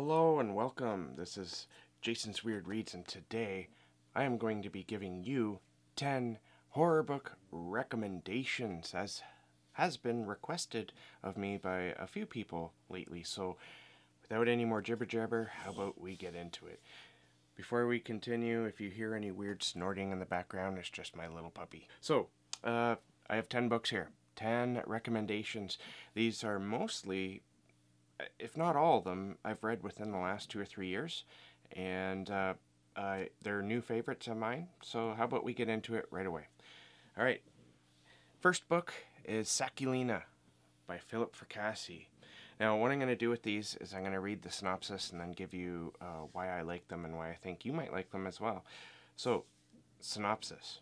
Hello and welcome. This is Jason's Weird Reads, and today I am going to be giving you 10 horror book recommendations, as has been requested of me by a few people lately. So without any more jibber jabber, how about we get into it? Before we continue, if you hear any weird snorting in the background, it's just my little puppy. So, I have 10 books here. 10 recommendations. These are mostly, if not all of them, I've read within the last 2 or 3 years, and they're new favorites of mine, so how about we get into it right away. Alright, first book is Sakulina by Philip Fracassi. Now, what I'm going to do with these is I'm going to read the synopsis and then give you why I like them and why I think you might like them as well. So, synopsis.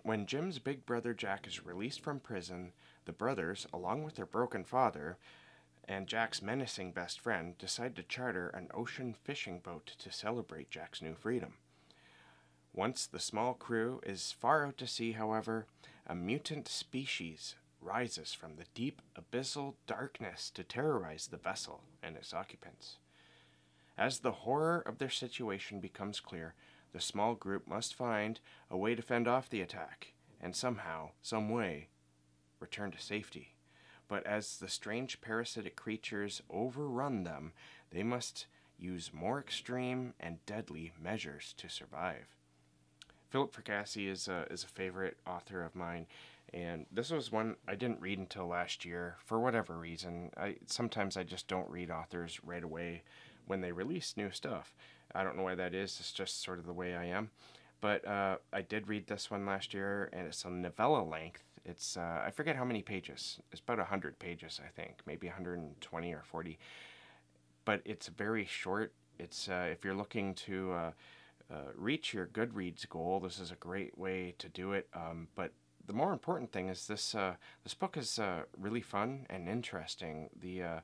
When Jim's big brother Jack is released from prison, the brothers, along with their broken father and Jack's menacing best friend, decide to charter an ocean fishing boat to celebrate Jack's new freedom. Once the small crew is far out to sea, however, a mutant species rises from the deep abyssal darkness to terrorize the vessel and its occupants. As the horror of their situation becomes clear, the small group must find a way to fend off the attack, and somehow, some way, return to safety. But as the strange parasitic creatures overrun them, they must use more extreme and deadly measures to survive. Philip Fracassi is a favorite author of mine, and this was one I didn't read until last year for whatever reason. Sometimes I just don't read authors right away when they release new stuff. I don't know why that is. It's just sort of the way I am. But I did read this one last year, and it's a novella length. It's I forget how many pages. It's about 100 pages, I think, maybe 120 or 40. But it's very short. It's if you're looking to reach your Goodreads goal, this is a great way to do it. But the more important thing is this book is really fun and interesting. The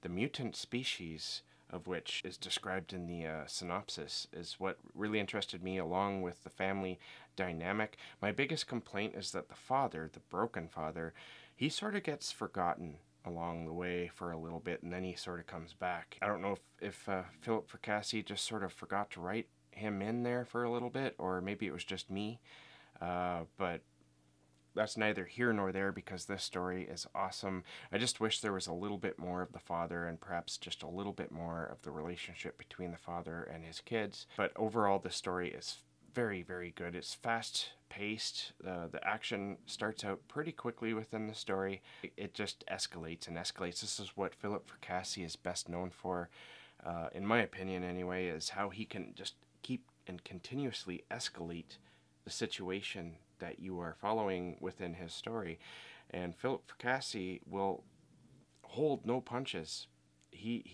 mutant species of which is described in the synopsis is what really interested me, along with the family dynamic. My biggest complaint is that the father, the broken father, he sort of gets forgotten along the way for a little bit, and then he sort of comes back. I don't know if Philip Fracassi just sort of forgot to write him in there for a little bit, or maybe it was just me, but that's neither here nor there, because this story is awesome. I just wish there was a little bit more of the father, and perhaps just a little bit more of the relationship between the father and his kids. But overall, the story is very, very good. It's fast-paced. The action starts out pretty quickly within the story. It just escalates and escalates. This is what Philip Fracassi is best known for, in my opinion anyway, is how he can just keep and continuously escalate the situation that you are following within his story. And Philip Fracassi will hold no punches. He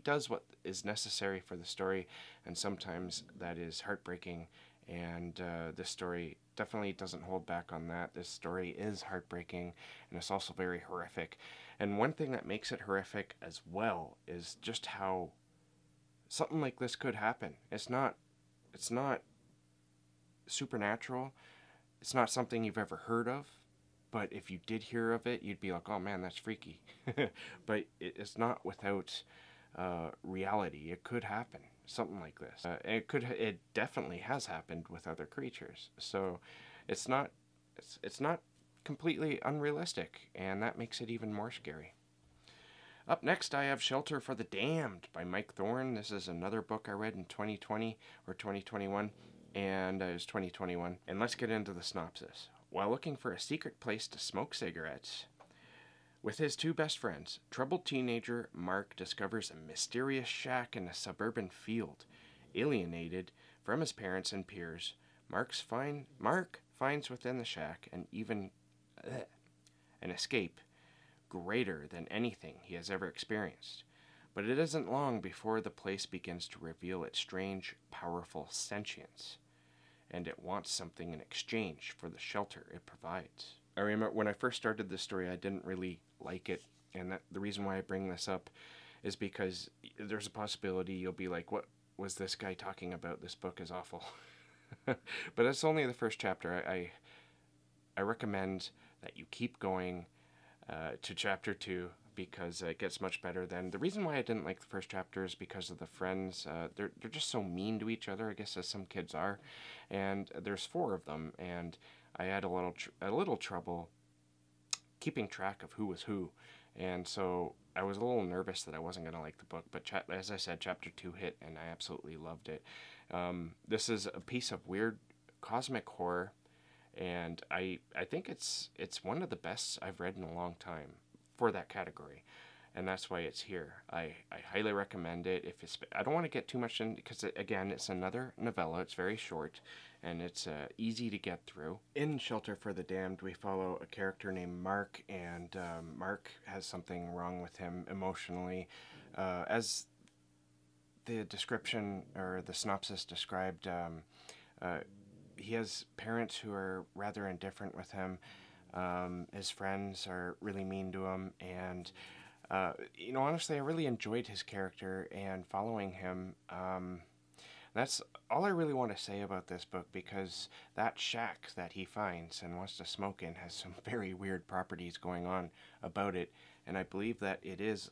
does what is necessary for the story, and sometimes that is heartbreaking, and this story definitely doesn't hold back on that. This story is heartbreaking, and it's also very horrific. And one thing that makes it horrific as well is just how something like this could happen. It's not supernatural. It's not something you've ever heard of, but if you did hear of it, you'd be like, oh man, that's freaky. But it's not without reality. It could happen, something like this. It definitely has happened with other creatures. So it's not completely unrealistic, and that makes it even more scary. Up next, I have Shelter for the Damned by Mike Thorne. This is another book I read in 2020 or 2021. And it was 2021. And let's get into the synopsis. While looking for a secret place to smoke cigarettes, with his two best friends, troubled teenager Mark discovers a mysterious shack in a suburban field. Alienated from his parents and peers, Mark finds within the shack an escape greater than anything he has ever experienced. But it isn't long before the place begins to reveal its strange, powerful sentience, and it wants something in exchange for the shelter it provides. I remember when I first started this story, I didn't really like it, and the reason why I bring this up is because there's a possibility you'll be like, what was this guy talking about? This book is awful. But it's only the first chapter. I recommend that you keep going to chapter 2, because it gets much better then. The reason why I didn't like the first chapter is because of the friends. They're just so mean to each other, I guess, as some kids are. And there's 4 of them, and I had a little trouble keeping track of who was who. And so I was a little nervous that I wasn't going to like the book. But as I said, chapter 2 hit, and I absolutely loved it. This is a piece of weird cosmic horror, and I think it's one of the best I've read in a long time for that category, and that's why it's here. I highly recommend it. I don't want to get too much in, because again, it's another novella. It's very short, and it's easy to get through. In Shelter for the Damned, we follow a character named Mark, and Mark has something wrong with him emotionally. As the description or the synopsis described, he has parents who are rather indifferent with him. His friends are really mean to him, and honestly, I really enjoyed his character and following him. That's all I really want to say about this book, because that shack that he finds and wants to smoke in has some very weird properties going on about it, and I believe that it is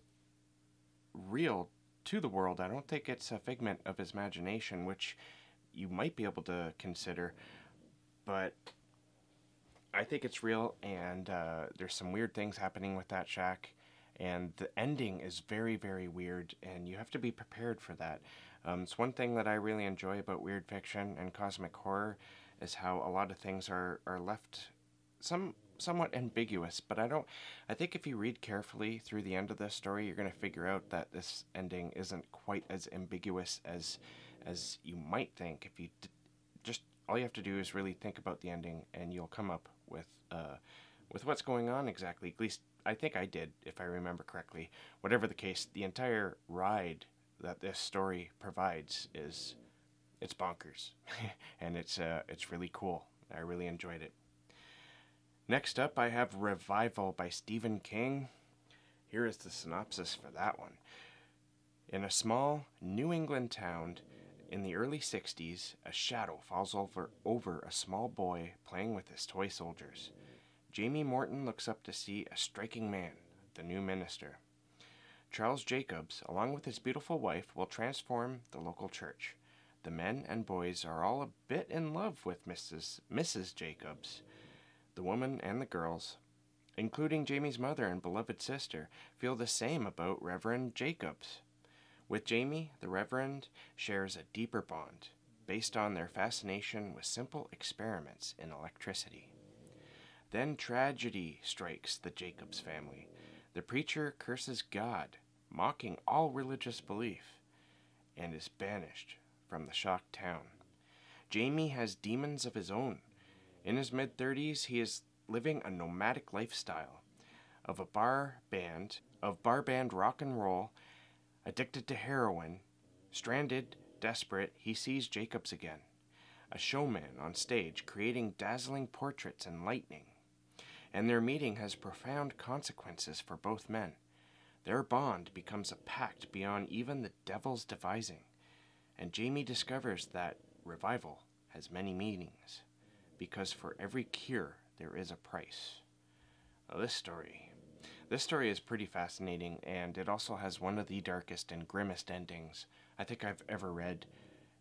real to the world. I don't think it's a figment of his imagination, which you might be able to consider, but I think it's real, and there's some weird things happening with that shack, and the ending is very, very weird, and you have to be prepared for that. It's one thing that I really enjoy about weird fiction and cosmic horror is how a lot of things are left somewhat ambiguous, but I think if you read carefully through the end of this story, you're going to figure out that this ending isn't quite as ambiguous as you might think. If you just, all you have to do is really think about the ending, and you'll come up with what's going on exactly. At least I think I did, if I remember correctly. Whatever the case, the entire ride that this story provides it's bonkers, and it's really cool. I really enjoyed it. Next up, I have Revival by Stephen King. Here is the synopsis for that one. In a small New England town in the early 60s, a shadow falls over a small boy playing with his toy soldiers. Jamie Morton looks up to see a striking man, the new minister. Charles Jacobs, along with his beautiful wife, will transform the local church. The men and boys are all a bit in love with Mrs. Jacobs. The woman and the girls, including Jamie's mother and beloved sister, feel the same about Reverend Jacobs. With Jamie, the Reverend shares a deeper bond, based on their fascination with simple experiments in electricity. Then tragedy strikes the Jacobs family. The preacher curses God, mocking all religious belief, and is banished from the shocked town. Jamie has demons of his own. In his mid-30s, he is living a nomadic lifestyle of bar band rock and roll, addicted to heroin. Stranded, desperate, he sees Jacobs again, a showman on stage creating dazzling portraits and lightning. And their meeting has profound consequences for both men. Their bond becomes a pact beyond even the devil's devising, and Jamie discovers that revival has many meanings, because for every cure there is a price. Now, this story is pretty fascinating, and it also has one of the darkest and grimmest endings I think I've ever read,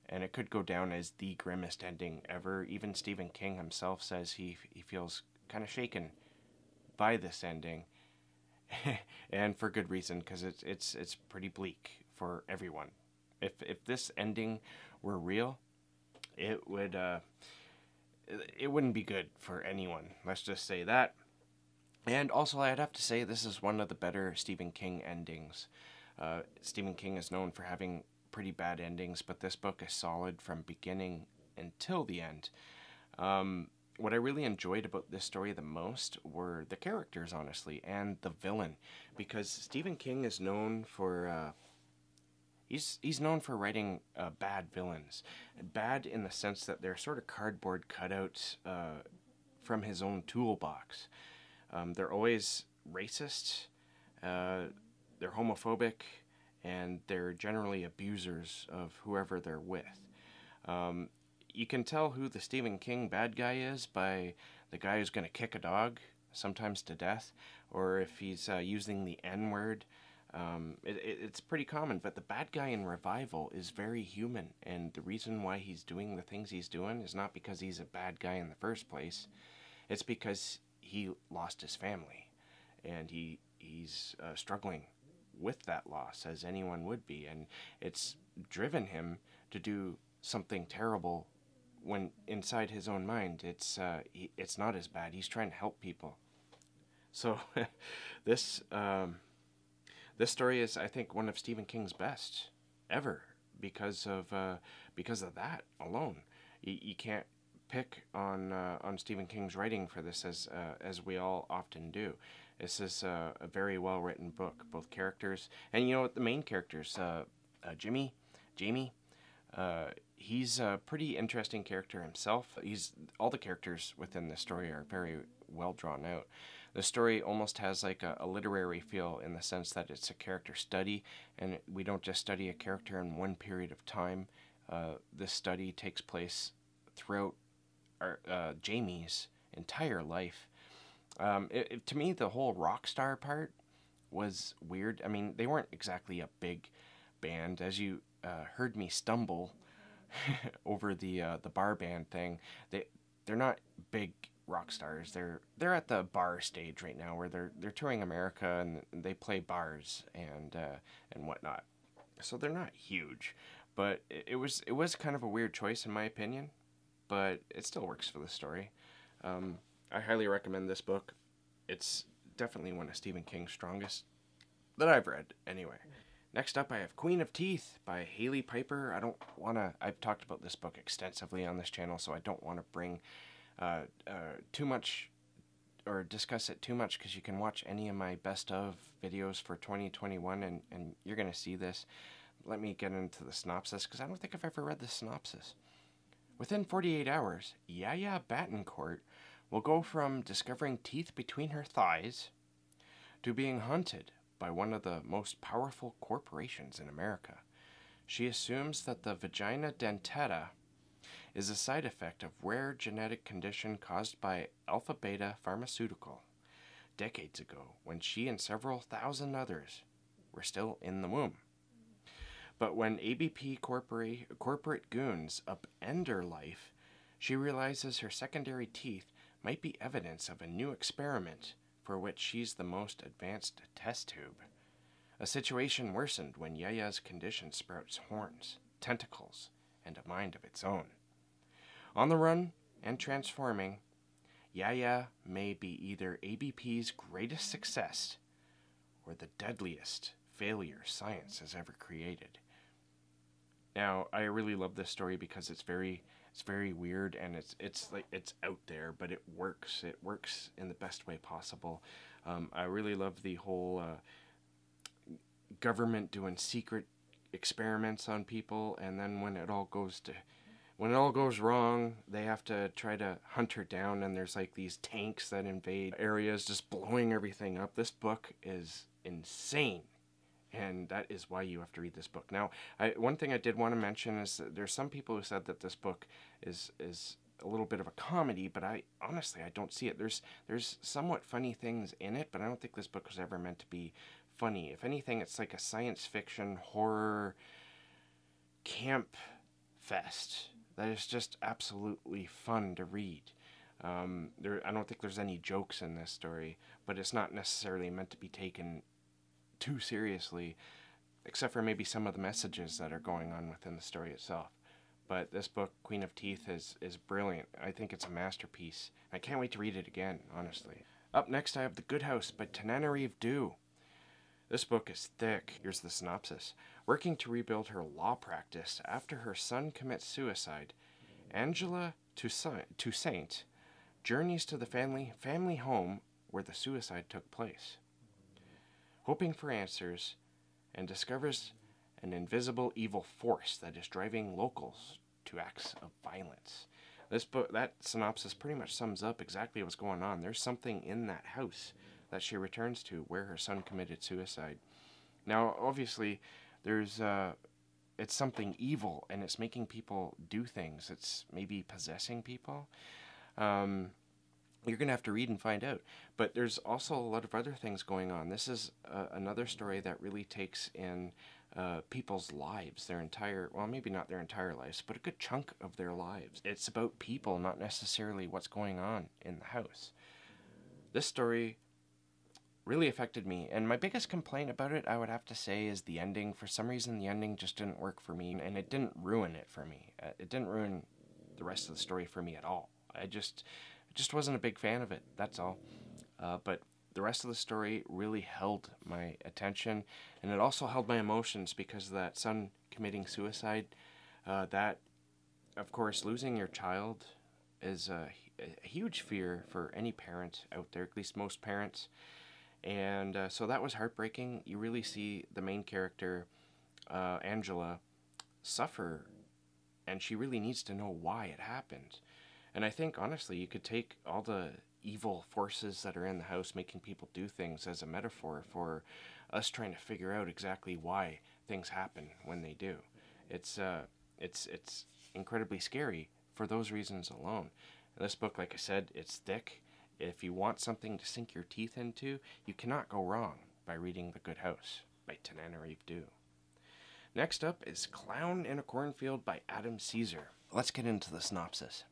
and it could go down as the grimmest ending ever. Even Stephen King himself says he feels kind of shaken by this ending, and for good reason, because it's pretty bleak for everyone. If this ending were real, it wouldn't be good for anyone. Let's just say that. And also, I'd have to say this is one of the better Stephen King endings. Stephen King is known for having pretty bad endings, but this book is solid from beginning until the end. What I really enjoyed about this story the most were the characters, honestly, and the villain, because Stephen King is known for he's known for writing bad villains, bad in the sense that they're sort of cardboard cutouts from his own toolbox. They're always racist, they're homophobic, and they're generally abusers of whoever they're with. You can tell who the Stephen King bad guy is by the guy who's going to kick a dog, sometimes to death, or if he's using the N-word. It's pretty common, but the bad guy in Revival is very human, and the reason why he's doing the things he's doing is not because he's a bad guy in the first place. It's because he lost his family, and he's struggling with that loss, as anyone would be, and it's driven him to do something terrible when inside his own mind it's not as bad. He's trying to help people. So this this story is, I think, one of Stephen King's best ever because of that alone. You can't pick on Stephen King's writing for this as we all often do. This is a very well written book. Both characters, and you know what, the main characters, Jamie, he's a pretty interesting character himself. All the characters within the story are very well drawn out. The story almost has like a literary feel in the sense that it's a character study, and we don't just study a character in one period of time. This study takes place throughout Jamie's entire life. To me, the whole rock star part was weird. I mean, they weren't exactly a big band, as you heard me stumble over the bar band thing. They're not big rock stars. They're at the bar stage right now, where they're touring America and they play bars and whatnot. So they're not huge, but it was kind of a weird choice in my opinion, but it still works for the story. I highly recommend this book. It's definitely one of Stephen King's strongest that I've read, anyway. Next up, I have Queen of Teeth by Haley Piper. I've talked about this book extensively on this channel, so I don't want to bring too much or discuss it too much, because you can watch any of my best of videos for 2021 and you're going to see this. Let me get into the synopsis, because I don't think I've ever read the synopsis. Within 48 hours, Yaya Batincourt will go from discovering teeth between her thighs to being hunted by one of the most powerful corporations in America. She assumes that the vagina dentata is a side effect of rare genetic condition caused by alpha-beta pharmaceutical decades ago, when she and several thousand others were still in the womb. But when ABP corporate goons upend her life, she realizes her secondary teeth might be evidence of a new experiment for which she's the most advanced test tube. A situation worsened when Yaya's condition sprouts horns, tentacles, and a mind of its own. On the run and transforming, Yaya may be either ABP's greatest success or the deadliest failure science has ever created. Now, I really love this story because it's very weird, and it's out there, but it works. It works in the best way possible. I really love the whole government doing secret experiments on people, and then when it all goes wrong, they have to try to hunt her down, and there's like these tanks that invade areas, just blowing everything up. This book is insane, and that is why you have to read this book. Now, one thing I did want to mention is that there's some people who said that this book is a little bit of a comedy, but honestly I don't see it. There's somewhat funny things in it, but I don't think this book was ever meant to be funny. If anything, it's like a science fiction horror camp fest that is just absolutely fun to read. I don't think there's any jokes in this story, but it's not necessarily meant to be taken too seriously, except for maybe some of the messages that are going on within the story itself. But this book, Queen of Teeth, is brilliant. I think it's a masterpiece. I can't wait to read it again, honestly. Up next, I have The Good House by Tananarive Due. This book is thick. Here's the synopsis. Working to rebuild her law practice after her son commits suicide, Angela Toussaint journeys to the family home where the suicide took place, hoping for answers, and discovers an invisible evil force that is driving locals to acts of violence. That synopsis pretty much sums up exactly what's going on. There's something in that house that she returns to where her son committed suicide. Now, obviously, it's something evil, and it's making people do things. It's maybe possessing people. You're going to have to read and find out. But there's also a lot of other things going on. This is another story that really takes in people's lives, their entire, well, maybe not their entire lives, but a good chunk of their lives. It's about people, not necessarily what's going on in the house. This story really affected me, and my biggest complaint about it, I would have to say, is the ending. For some reason, the ending just didn't work for me, and it didn't ruin it for me. It didn't ruin the rest of the story for me at all. I just wasn't a big fan of it, that's all. But the rest of the story really held my attention, and it also held my emotions because of that son committing suicide. That, of course, losing your child is a huge fear for any parent out there, at least most parents. And so that was heartbreaking. You really see the main character, Angela, suffer, and she really needs to know why it happened. And I think, honestly, you could take all the evil forces that are in the house making people do things as a metaphor for us trying to figure out exactly why things happen when they do. It's incredibly scary for those reasons alone. And this book, like I said, it's thick. If you want something to sink your teeth into, you cannot go wrong by reading The Good House by Tananarive Due. Next up is Clown in a Cornfield by Adam Caesar. Let's get into the synopsis.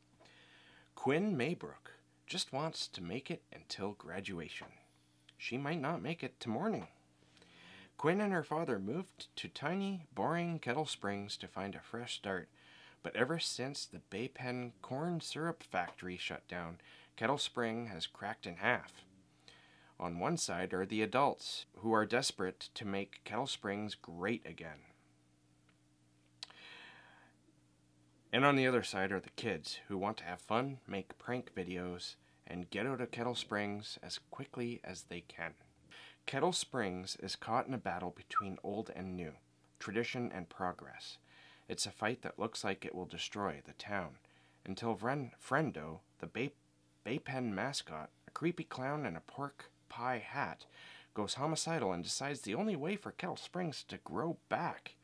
Quinn Maybrook just wants to make it until graduation. She might not make it to morning. Quinn and her father moved to tiny, boring Kettle Springs to find a fresh start, but ever since the Bay Pen corn syrup factory shut down, Kettle Spring has cracked in half. On one side are the adults, who are desperate to make Kettle Springs great again. And on the other side are the kids, who want to have fun, make prank videos, and get out of Kettle Springs as quickly as they can. Kettle Springs is caught in a battle between old and new, tradition and progress. It's a fight that looks like it will destroy the town, until Friendo, the Bay Pen mascot, a creepy clown in a pork pie hat, goes homicidal and decides the only way for Kettle Springs to grow back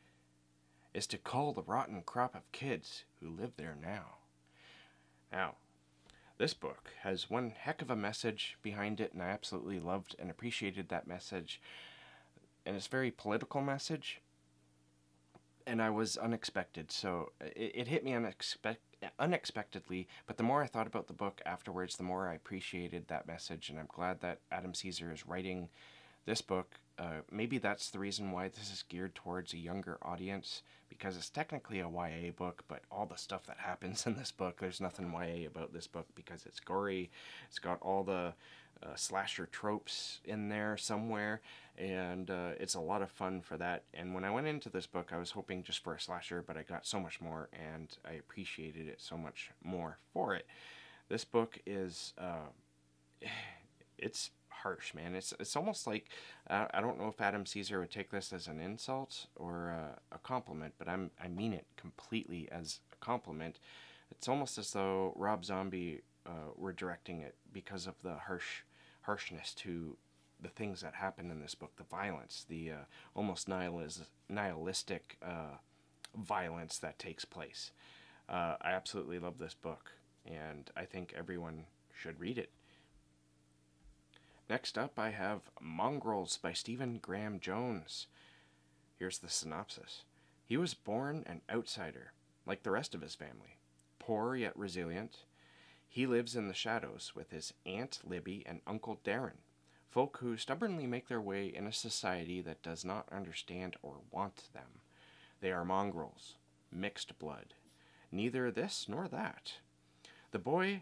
is to cull the rotten crop of kids who live there now. Now, this book has one heck of a message behind it, and I absolutely loved and appreciated that message. And it's a very political message, and I was unexpected, so it hit me unexpectedly, but the more I thought about the book afterwards, the more I appreciated that message, and I'm glad that Adam Caesar is writing this book. Maybe that's the reason why this is geared towards a younger audience, because it's technically a YA book, but all the stuff that happens in this book, there's nothing YA about this book because it's gory. It's got all the slasher tropes in there somewhere, and it's a lot of fun for that. And when I went into this book, I was hoping just for a slasher, but I got so much more, and I appreciated it so much more for it. This book is, it's harsh, man. It's almost like, I don't know if Adam Caesar would take this as an insult or a compliment, but I mean it completely as a compliment. It's almost as though Rob Zombie were directing it because of the harshness to the things that happen in this book, the violence, the almost nihilistic violence that takes place. I absolutely love this book, and I think everyone should read it. Next up, I have Mongrels by Stephen Graham Jones. Here's the synopsis. He was born an outsider, like the rest of his family. Poor yet resilient, he lives in the shadows with his Aunt Libby and Uncle Darren, folk who stubbornly make their way in a society that does not understand or want them. They are mongrels, mixed blood, neither this nor that. The boy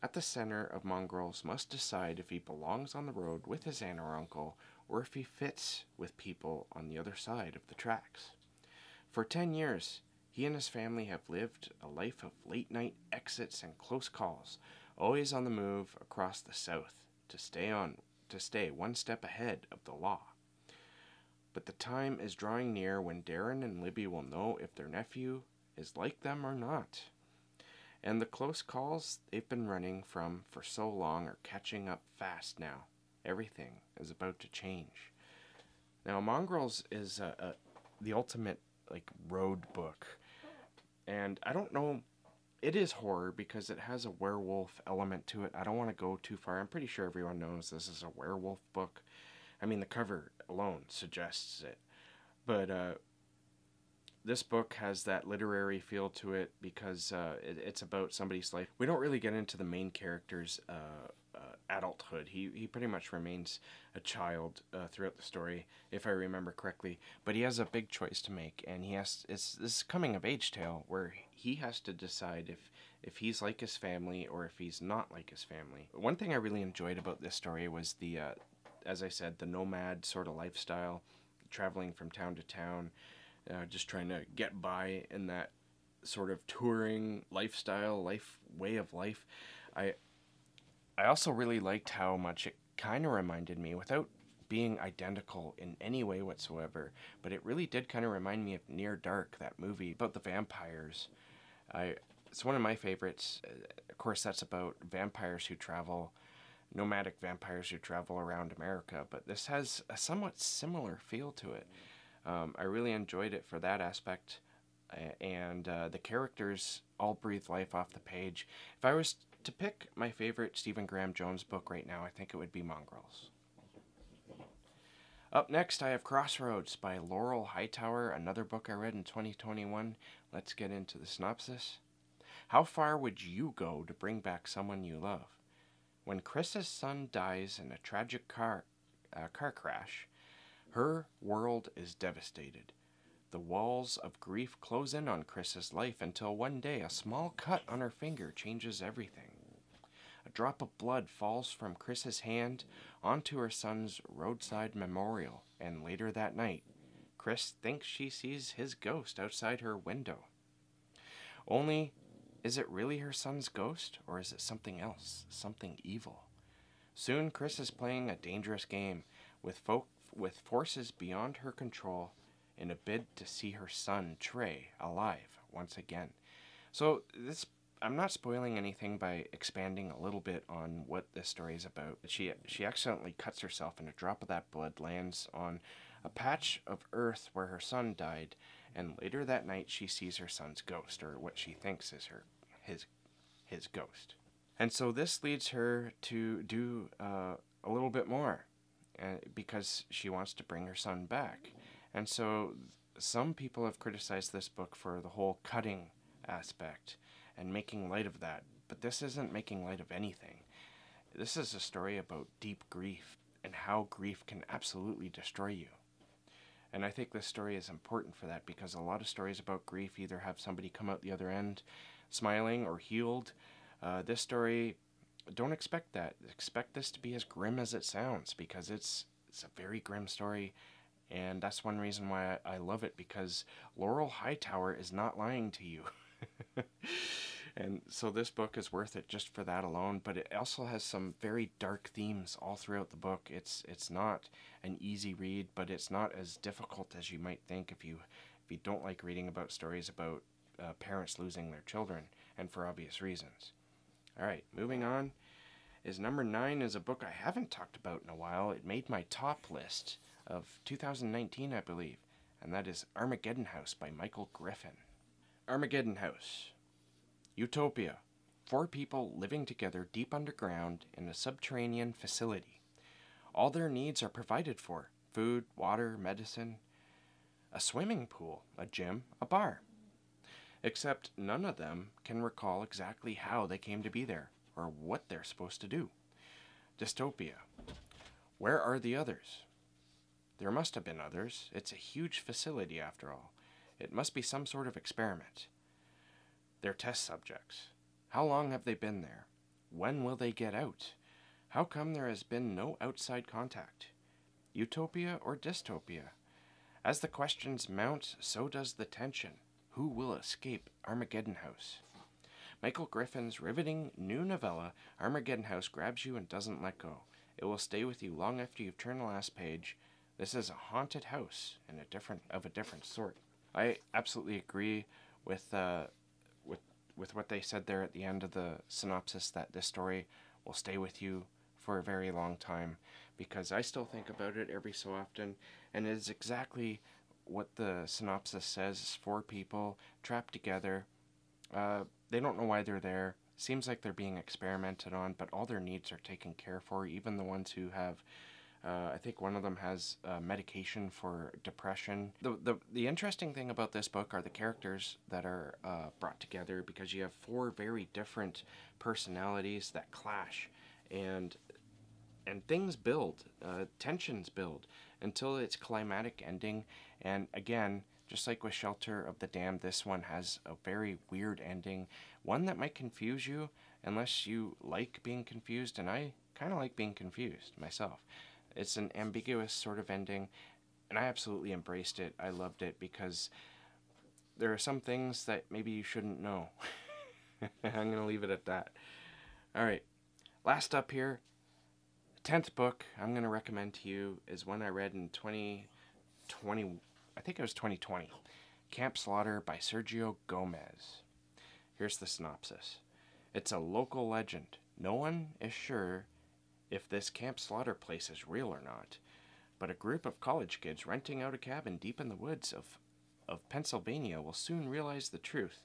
at the center of Mongrels must decide if he belongs on the road with his aunt or uncle, or if he fits with people on the other side of the tracks. For 10 years, he and his family have lived a life of late-night exits and close calls, always on the move across the South to stay one step ahead of the law. But the time is drawing near when Darren and Libby will know if their nephew is like them or not. And the close calls they've been running from for so long are catching up fast now. Everything is about to change. Now, Mongrels is the ultimate road book, and I don't know it is horror because it has a werewolf element to it. I don't want to go too far. I'm pretty sure everyone knows this is a werewolf book. I mean, the cover alone suggests it. But this book has that literary feel to it because it's about somebody's life. We don't really get into the main character's adulthood. He pretty much remains a child throughout the story, if I remember correctly. But he has a big choice to make, and it's this coming of age tale where he has to decide if he's like his family or if he's not like his family. One thing I really enjoyed about this story was the, as I said, the nomad sort of lifestyle, traveling from town to town, just trying to get by in that sort of touring lifestyle, way of life. I also really liked how much it kind of reminded me, without being identical in any way whatsoever, but it really did kind of remind me of Near Dark, that movie about the vampires. It's one of my favorites. Of course, that's about vampires who travel, nomadic vampires who travel around America, but this has a somewhat similar feel to it. I really enjoyed it for that aspect, and the characters all breathe life off the page. If I was to pick my favorite Stephen Graham Jones book right now, I think it would be Mongrels. Up next, I have Crossroads by Laurel Hightower, another book I read in 2021. Let's get into the synopsis. How far would you go to bring back someone you love? When Chris's son dies in a tragic car crash, her world is devastated. The walls of grief close in on Chris's life until one day a small cut on her finger changes everything. A drop of blood falls from Chris's hand onto her son's roadside memorial, and later that night, Chris thinks she sees his ghost outside her window. Only, is it really her son's ghost, or is it something else, something evil? Soon, Chris is playing a dangerous game with forces beyond her control, in a bid to see her son, Trey, alive once again. So I'm not spoiling anything by expanding a little bit on what this story is about. She accidentally cuts herself, and a drop of that blood lands on a patch of earth where her son died, and later that night she sees her son's ghost, or what she thinks is his ghost. And so this leads her to do a little bit more, because she wants to bring her son back. And so some people have criticized this book for the whole cutting aspect and making light of that, but this isn't making light of anything. This is a story about deep grief and how grief can absolutely destroy you. And I think this story is important for that, because a lot of stories about grief either have somebody come out the other end smiling or healed. This story, don't expect that. Expect this to be as grim as it sounds, because it's a very grim story. And that's one reason why I love it, because Laurel Hightower is not lying to you. And so this book is worth it just for that alone, but it also has some very dark themes all throughout the book. It's not an easy read, but it's not as difficult as you might think if you don't like reading about stories about parents losing their children, and for obvious reasons. Alright, moving on is number 9 is a book I haven't talked about in a while. It made my top list of 2019, I believe, and that is Armageddon House by Michael Griffin. Armageddon House. Utopia. 4 people living together deep underground in a subterranean facility. All their needs are provided for: food, water, medicine, a swimming pool, a gym, a bar. Except none of them can recall exactly how they came to be there, or what they're supposed to do. Dystopia. Where are the others? There must have been others. It's a huge facility after all. It must be some sort of experiment. They're test subjects. How long have they been there? When will they get out? How come there has been no outside contact? Utopia or dystopia? As the questions mount, so does the tension. Who will escape Armageddon House? Michael Griffin's riveting new novella, Armageddon House, grabs you and doesn't let go. It will stay with you long after you've turned the last page. This is a haunted house, and of a different sort. I absolutely agree with what they said there at the end of the synopsis, that this story will stay with you for a very long time, because I still think about it every so often, and it is exactly what the synopsis says. 4 people trapped together, they don't know why they're there. Seems like they're being experimented on, but all their needs are taken care for, even the ones who have, I think one of them has medication for depression. The interesting thing about this book are the characters that are brought together, because you have 4 very different personalities that clash, and things build, tensions build, until its climatic ending. And again, just like with Shelter of the Damned, this one has a very weird ending, one that might confuse you unless you like being confused, and I kind of like being confused myself. It's an ambiguous sort of ending, and I absolutely embraced it. I loved it, because there are some things that maybe you shouldn't know. I'm going to leave it at that. Alright, last up here, the 10th book I'm going to recommend to you is one I read in 2020. I think it was 2020. Camp Slaughter by Sergio Gomez. Here's the synopsis. It's a local legend. No one is sure if this Camp Slaughter place is real or not, but a group of college kids renting out a cabin deep in the woods of Pennsylvania will soon realize the truth.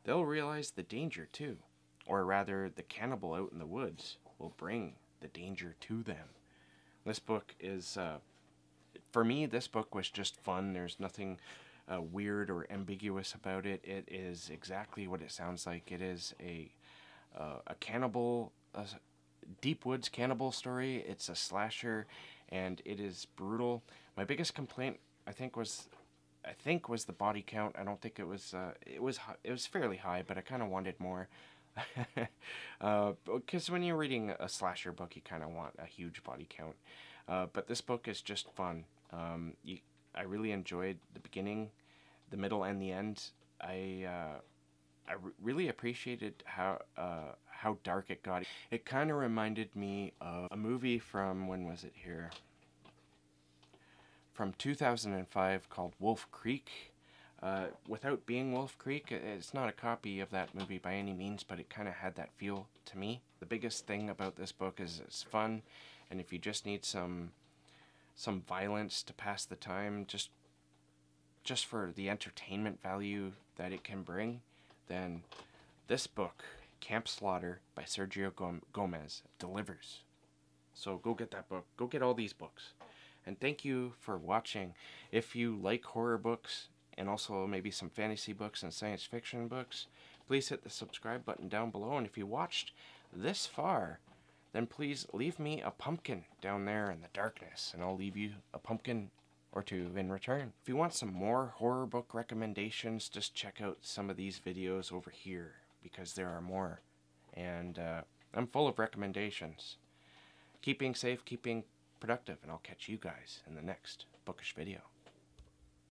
They'll realize the danger too, or rather the cannibal out in the woods will bring the danger to them. This book is, for me, this book was just fun. There's nothing weird or ambiguous about it. It is exactly what it sounds like. It is a cannibal, deep woods cannibal story. It's a slasher, and it is brutal. My biggest complaint, I think, was the body count. I don't think it was. It was fairly high, but I kind of wanted more. Because when you're reading a slasher book, you kind of want a huge body count. But this book is just fun. I really enjoyed the beginning, the middle, and the end. I really appreciated how dark it got. It kind of reminded me of a movie from, when was it here? From 2005 called Wolf Creek. Without being Wolf Creek, it's not a copy of that movie by any means, but it kind of had that feel to me. The biggest thing about this book is it's fun, and if you just need some violence to pass the time, just for the entertainment value that it can bring, then this book, Camp Slaughter by Sergio Gomez, delivers. So go get that book. Go get all these books. And thank you for watching. If you like horror books, and also maybe some fantasy books and science fiction books, please hit the subscribe button down below. And if you watched this far, then please leave me a pumpkin down there in the darkness, and I'll leave you a pumpkin or 2 in return. If you want some more horror book recommendations, just check out some of these videos over here, because there are more. And I'm full of recommendations. Keep being safe, keep being productive, and I'll catch you guys in the next bookish video.